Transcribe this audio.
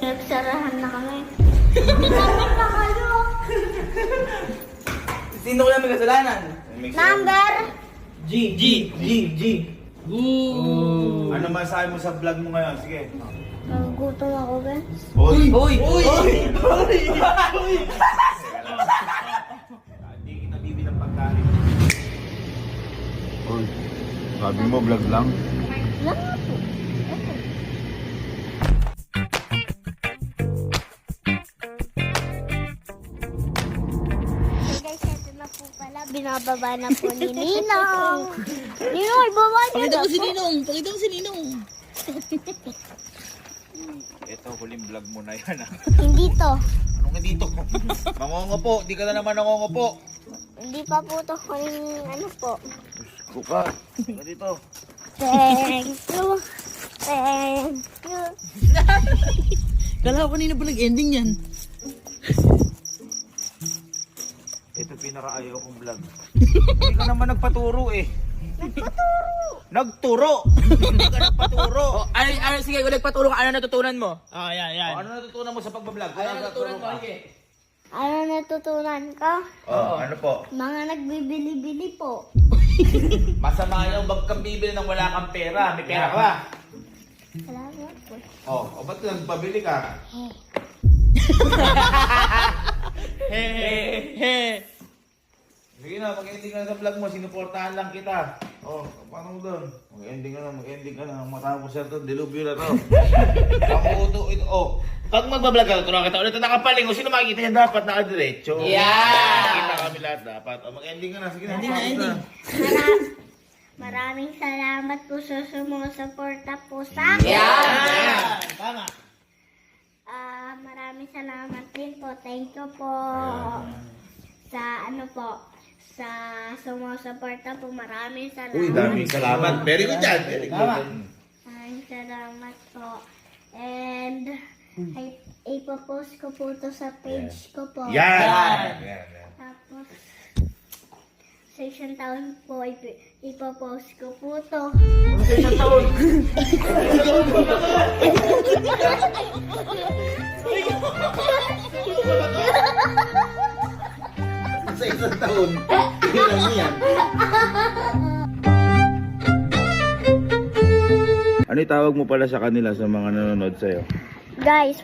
Nagsarahan na kami. Nagsarahan na kayo. Sino kaya may kasalanan? Number? G. Ano masabi mo sa vlog mo ngayon? Sige. Nagugutom ako, guys. Uy! Hindi kita bibilang pagkain. Uy, sabi mo vlog lang. Lang nga po. Hey guys, ito na po pala. Binababa na po ni Ninong. Ninong, ibaba niyo Pakita na mo si po. Ninong. Pakita mo si Ninong. Ito, huling vlog mo na yan ah. Hindi to. Anong hindi to? Mangongopo. Di ka na naman nangongopo. Hindi pa po to huling ano po. Kuka. Ano dito? Thank you. Thank you. Kala ko kanina pa nag-ending yan. Ito pinaka-ayaw kong vlog. Hindi ka naman nagpaturo eh. Nagturo! Hindi ka nagpaturo! Sige, ulit patulong. Ano natutunan mo? Ano natutunan mo sa pagbablog? Ano natutunan mo? Ano natutunan ko? Ano po? Mga nagbibili-bili po. Masama yung wag kang bibili ng wala kang pera. May pera ka ba? Salamat po. O ba't nagpabili ka? Sige na, mag-ending ka na sa vlog mo. Sinuportahan lang kita. Paano mo doon? Mag-ending ka na. Matapos na ito, dilubyo na ito. Pakuto ito. Pag magbablog ka, turuan kita ulit na nakapaling. Sino makikita niya dapat nakadiretso? Makikita kami lahat dapat. Mag-ending ka na. Sige na, ending. Maraming salamat po sa sumusuporta po sa akin. Tama. Maraming salamat din po. Thank you po. Sa ano po, sa sumusuporta po. Maraming salamat. Uy, daming salamat. Very good yan. Very good. Maraming salamat po. And ipopost ko po to sa page ko po. Yan. Tapos, sa isang taon po, ipopost ko po to. Sa isang taon. Sa isang taon. Ilan mo yan? Ano itawag mo pala sa kanila sa mga nanonood sa'yo? Guys,